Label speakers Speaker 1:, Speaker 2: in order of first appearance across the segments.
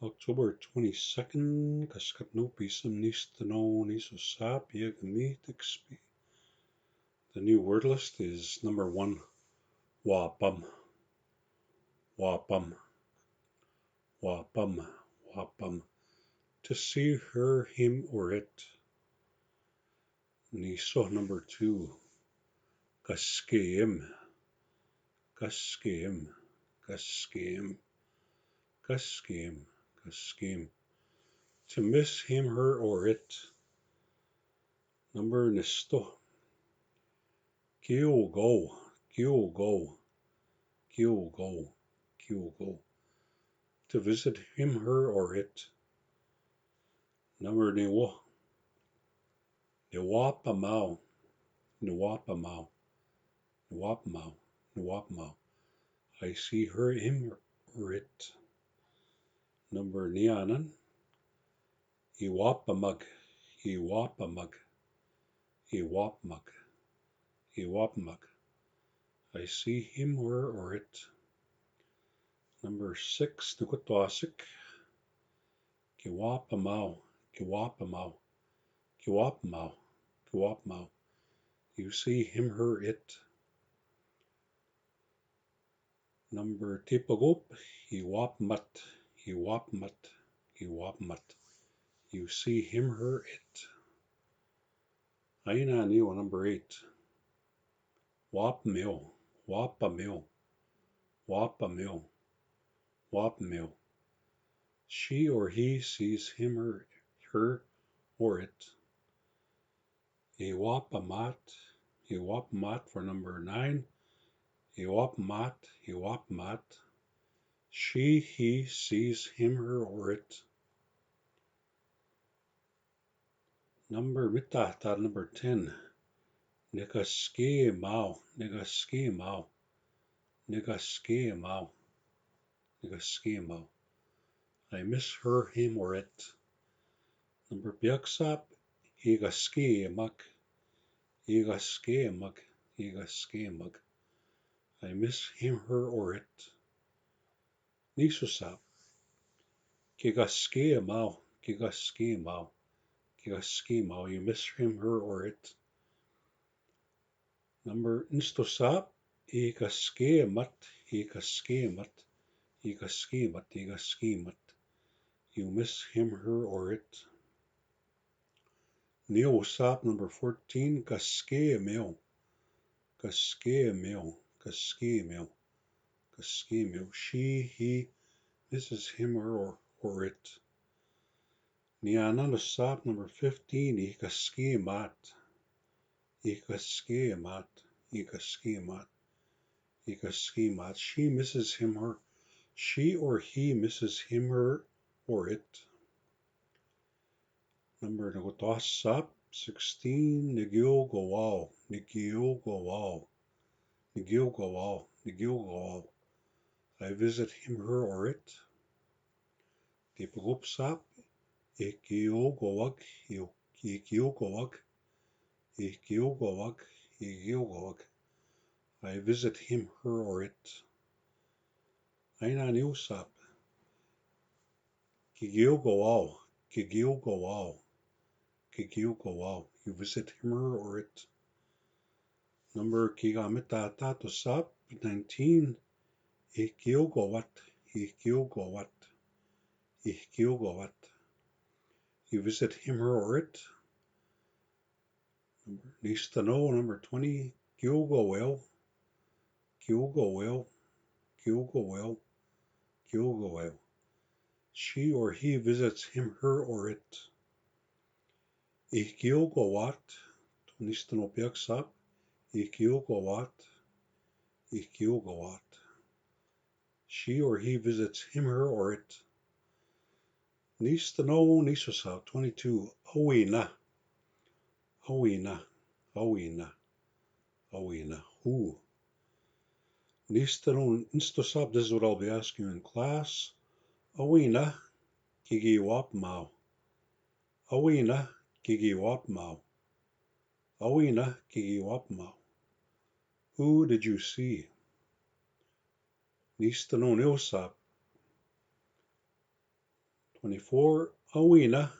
Speaker 1: October 22nd, Kaskatnopism Nistano Nisosap Yagamithixpi. The new word list is number 1, Wapam, Wapam, Wapam, Wapam. To see her, him, or it. Niso number 2, Kaskeim, Kaskeim, Kaskeim, Kaskeim, Kaskeim. To miss him, her, or it. Number Nisto. Kyogo, Kyogo, Kyogo, Kyogo. To visit him, her, or it. Number Niwo. Niwapamau, Niwapamau, Niwapamau, Niwapamau. I see her, him, or it. Number Nianan. Iwapamug, Iwapamug, Iwapamug, Iwapamug. I see him, her, or it. Number 6, Nukwatwasik. Kiwapamau, Kiwapamau, Kiwapamau, Kiwapamau. You see him, her, it. Number Tipagop. Iwapmat, Iwapmat, Iwapmat. You see him, her, it. Aina Niwa, number 8. Wapamil, Wapamil, Wapamil, Wapamil. She or he sees him, or her, or it. Iwapamat, Iwapamat for number 9. Iwapamat, Iwapamat. She, he sees him, her, or it. Number Mitahta, number 10. Nikaske Mao, Nikaske Mao, Nikaske Mao, Nikaske Mao. I miss her, him, or it. Number Biaksap, Igaske Mak, Igaske Mak, Igaske Mak. I miss him, her, or it. Nisusap, Kigaske Mao, Kigaske Mao, Kigaske Mao. You miss him, her, or it. Number Instasap, Igaske Mat, Igaske Mat, Igaske Mat, Igaske Mat. You miss him, her, or it. Neosap number 14, Gaske Mil, Gaske Mil, Gaske Mil, Gaske Mil. She, he misses him, her, or it. Niananasap number 15, Igaske Mat, Igaske Mat, Igaske Mat, Igaske Mat. She misses him, her. She or he misses him, her, or it. Number Nagotosap 16, Nigil Goal, Nigil Goal, Nigil Goal, Nigil Goal. I visit him, her, or it. Tipagupsap, Ikil Goak, Ikil Goak, Ikil Goak, Ikil Goak. I visit him, her, or it. Aina Niusap, Kigil Goal, Kigil Goal, Kigil Goal. You visit him, her, or it. Number Kigamita Tatosap 19, Ikilgowat, Ikilgowat, Ikilgowat. You visit him, her, or it. Needs to know number 20, Gilgowel, Gilgowel, Gilgowel, Gilgowel. She or he visits him, her, or it. Ikilgowat, needs to know Piaksap, Ikilgowat, Ikilgowat. She or he visits him, her, or it. Needs to know Nisosau 22, Owina, Owina, Owina, Owina. Who? Needs to know Nistosau. This is what I'll be asking you in class. Owina, Kigiwapmau. Owina, Kigiwapmau. Owina, Kigiwapmau. Who did you see? Needs to know Nilsap. 24. Awina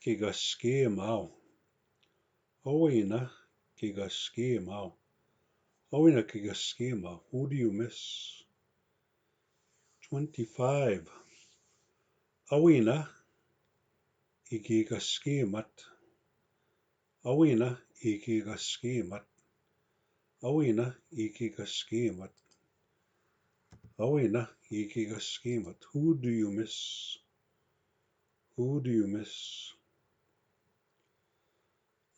Speaker 1: kigaski mau. Awina kigaski mau. Awina kigaski mau. Who do you miss? 25. Awina ikigaski mat. Awina ikigaski mat. Awina ikigaski mat. Awina ikigaski mat. Who do you miss? Who do you miss?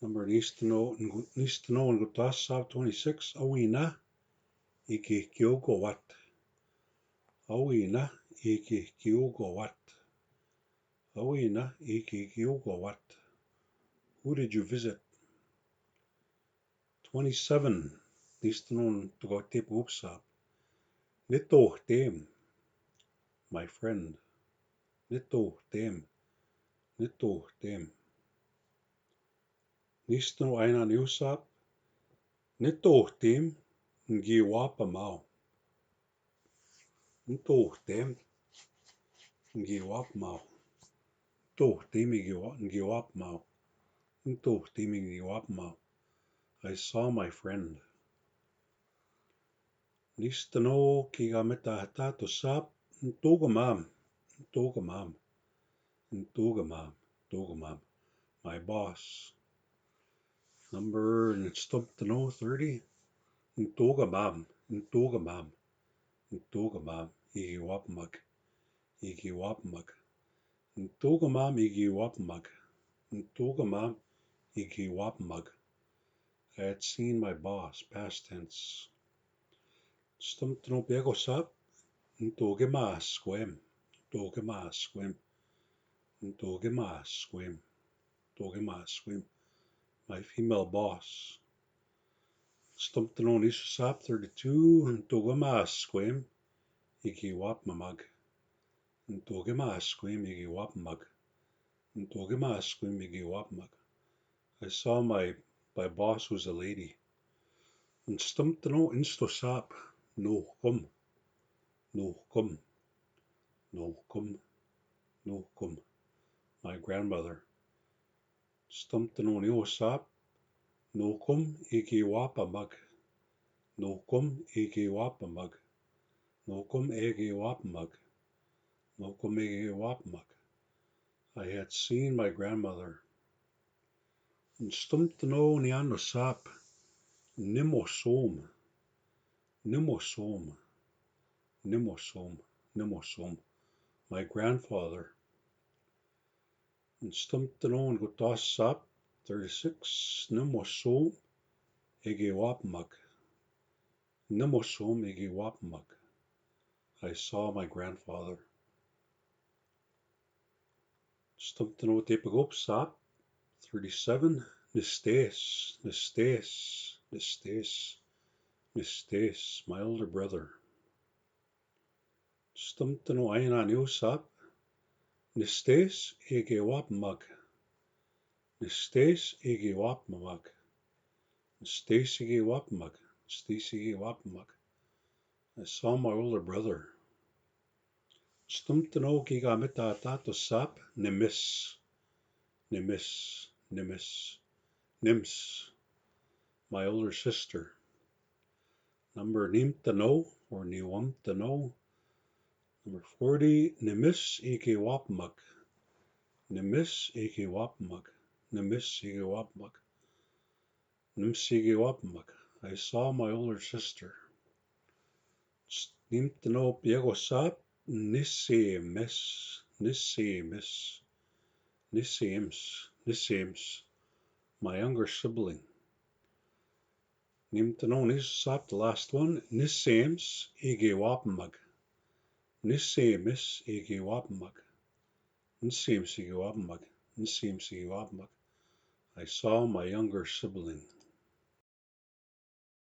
Speaker 1: Number needs to know and Gutasab 26. Awina iki kyogo wat. Awina iki kyogo wat. Awina iki kyogo wat. Who did you visit? 27. Needs to know and Gutipupsab. Nito dem. My friend. Nito dem. Nito dem. Needs to know Aina Newsap. Nito dem. Ngiwapa mau. Nito dem. Ngiwap mau. Nito dem ngiwap mau. Nito dem ngiwap mau. I saw my friend. Needs to know Kigameta Hatato Sap. Ntogamam. Ntogamam. Ntogamam. Ntogamam. My boss. Number and stump to know 30. Ntogamam. Ntogamam. Ntogamam. Igiwapmag. Igiwapmag. Ntogamam igiwapmag. Ntogamam igiwapmag. I had seen my boss, past tense. Stump to know Begosap. Ntogema squim. Ntogema squim. Ntogema squim. Ntogema squim. My female boss. Stump to know Nisasap 32. Ntogema squim. Igiwapmag. Ntogema squim igiwapmag. Ntogema squim igiwapmag. I saw my boss was a lady. And stump to know Instasap. No come. No come. No come. No come. My grandmother. Stump to know Neosap. No come igiwapamag. No come igiwapamag. No come igiwapamag. No come igiwapamag. I had seen my grandmother. And stump to know Nianosap. Nimosom. Nimosom. Nimosom. Nimosom. My grandfather. And stump to know and Gutasap 36. Nimosom igiwapamag. Nimosom igiwapamag. I saw my grandfather. Stump to know Tepagopsap 37. Nistes. Nistes. Nistes. Nistes. My older brother. Stump to know Aina Neosap. Nistes igiwapamag. Nistes igiwapamag. Nistes igiwapamag. Nistes igiwapamag. I saw my older brother. Stump to know Kigameta Tato Sap. Nimis. Nimis. Nimis. Nims. My older sister. Number Nim to know or Niwam to know. Number 40. Nimis igiwapamag. Nimis igiwapamag. Nimis igiwapamag. Nims igiwapamag. I saw my older sister. Nim to know Piegosap. Nissimis. Nissimis. Nissims. Nissims. My younger sibling. Nim to know Nisasap, the last one. Nissims igiwapamag. Nissimis igiwapamag. Nissims igiwapamag. Nissims igiwapamag. I saw my younger sibling.